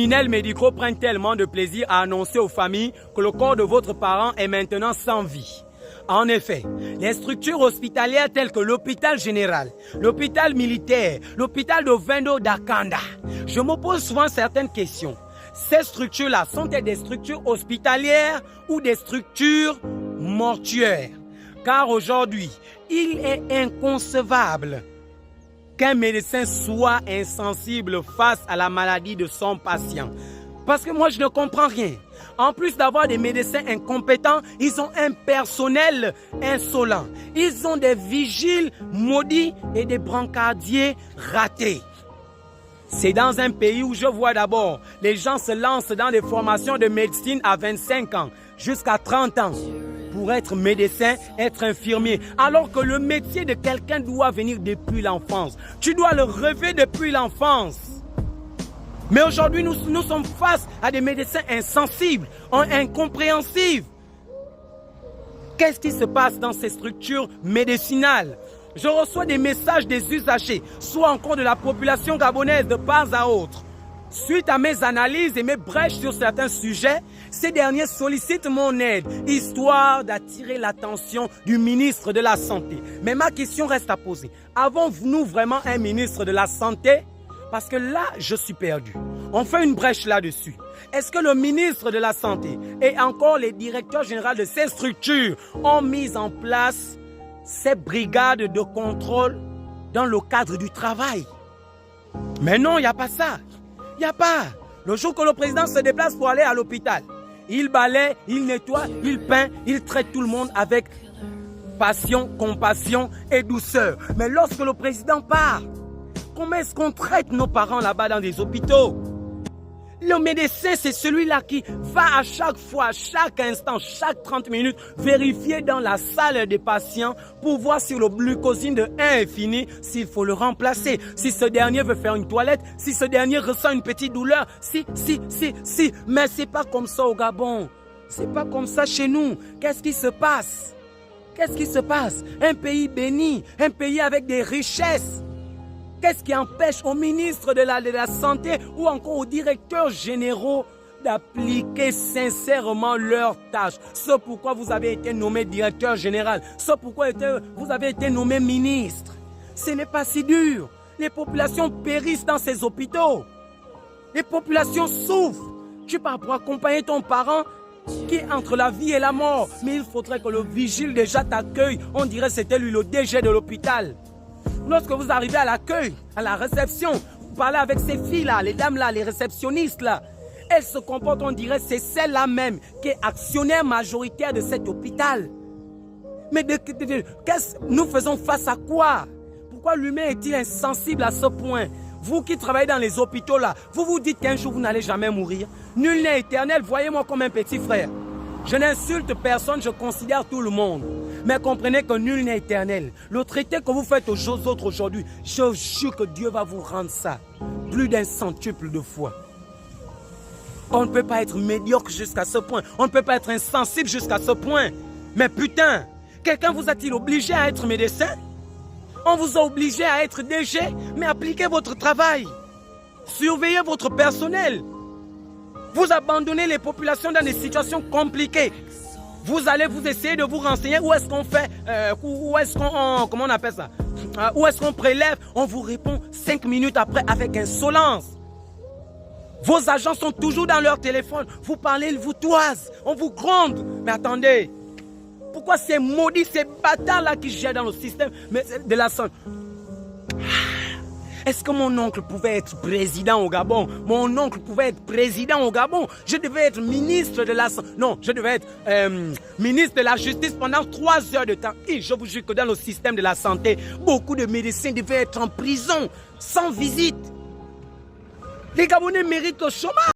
criminels médicaux prennent tellement de plaisir à annoncer aux familles que le corps de votre parent est maintenant sans vie. En effet, les structures hospitalières telles que l'hôpital général, l'hôpital militaire, l'hôpital de Vendo d'Akanda, je me pose souvent certaines questions. Ces structures-là sont-elles des structures hospitalières ou des structures mortuaires? Car aujourd'hui, il est inconcevable qu'un médecin soit insensible face à la maladie de son patient. Parce que moi, je ne comprends rien. En plus d'avoir des médecins incompétents, ils ont un personnel insolent. Ils ont des vigiles maudits et des brancardiers ratés. C'est dans un pays où je vois d'abord, les gens se lancent dans des formations de médecine à 25 ans, jusqu'à 30 ans, pour être médecin, être infirmier. Alors que le métier de quelqu'un doit venir depuis l'enfance. Tu dois le rêver depuis l'enfance. Mais aujourd'hui, nous sommes face à des médecins insensibles, incompréhensifs. Qu'est-ce qui se passe dans ces structures médicinales? Je reçois des messages des usagers, soit encore de la population gabonaise de part à autre. Suite à mes analyses et mes brèches sur certains sujets, ces derniers sollicitent mon aide, histoire d'attirer l'attention du ministre de la Santé. Mais ma question reste à poser. Avons-nous vraiment un ministre de la Santé? Parce que là, je suis perdu. On fait une brèche là-dessus. Est-ce que le ministre de la Santé et encore les directeurs généraux de ces structures ont mis en place ces brigades de contrôle dans le cadre du travail? Mais non, il n'y a pas ça. Il n'y a pas. Le jour que le président se déplace pour aller à l'hôpital, il balaie, il nettoie, il peint, il traite tout le monde avec passion, compassion et douceur. Mais lorsque le président part, comment est-ce qu'on traite nos parents là-bas dans des hôpitaux? Le médecin, c'est celui-là qui va à chaque fois, à chaque instant, chaque 30 minutes, vérifier dans la salle des patients pour voir si le glucosine de 1 est fini, s'il faut le remplacer, si ce dernier veut faire une toilette, si ce dernier ressent une petite douleur, si. Mais c'est pas comme ça au Gabon. C'est pas comme ça chez nous. Qu'est-ce qui se passe? Qu'est-ce qui se passe? Un pays béni, un pays avec des richesses. Qu'est-ce qui empêche au ministre de la Santé ou encore aux directeurs généraux d'appliquer sincèrement leurs tâches? C'est pourquoi vous avez été nommé directeur général. C'est pourquoi vous avez été nommé ministre. Ce n'est pas si dur. Les populations périssent dans ces hôpitaux. Les populations souffrent. Tu pars pour accompagner ton parent qui est entre la vie et la mort. Mais il faudrait que le vigile déjà t'accueille. On dirait que c'était lui le DG de l'hôpital. Lorsque vous arrivez à l'accueil, à la réception, vous parlez avec ces filles-là, les dames-là, les réceptionnistes-là. Elles se comportent, on dirait, c'est celle-là même qui est actionnaire majoritaire de cet hôpital. Mais nous faisons face à quoi? Pourquoi l'humain est-il insensible à ce point? Vous qui travaillez dans les hôpitaux là, vous vous dites qu'un jour vous n'allez jamais mourir. Nul n'est éternel, voyez-moi comme un petit frère. Je n'insulte personne, je considère tout le monde. Mais comprenez que nul n'est éternel. Le traité que vous faites aux autres aujourd'hui, je jure que Dieu va vous rendre ça plus d'un centuple de fois. On ne peut pas être médiocre jusqu'à ce point. On ne peut pas être insensible jusqu'à ce point. Mais putain, quelqu'un vous a-t-il obligé à être médecin? On vous a obligé à être DG, mais appliquez votre travail. Surveillez votre personnel. Vous abandonnez les populations dans des situations compliquées. Vous allez vous essayer de vous renseigner où est-ce qu'on fait, où est-ce qu'on, comment on appelle ça, où est-ce qu'on prélève. On vous répond 5 minutes après avec insolence. Vos agents sont toujours dans leur téléphone. Vous parlez, ils vous toisent, on vous gronde. Mais attendez, pourquoi ces maudits, ces bâtards-là qui gèrent dans le système de la santé? Est-ce que mon oncle pouvait être président au Gabon? Mon oncle pouvait être président au Gabon. Je devais être ministre de la santé. Non, je devais être ministre de la justice pendant 3 heures de temps. Et je vous jure que dans le système de la santé, beaucoup de médecins devaient être en prison, sans visite. Les Gabonais méritent le chômage.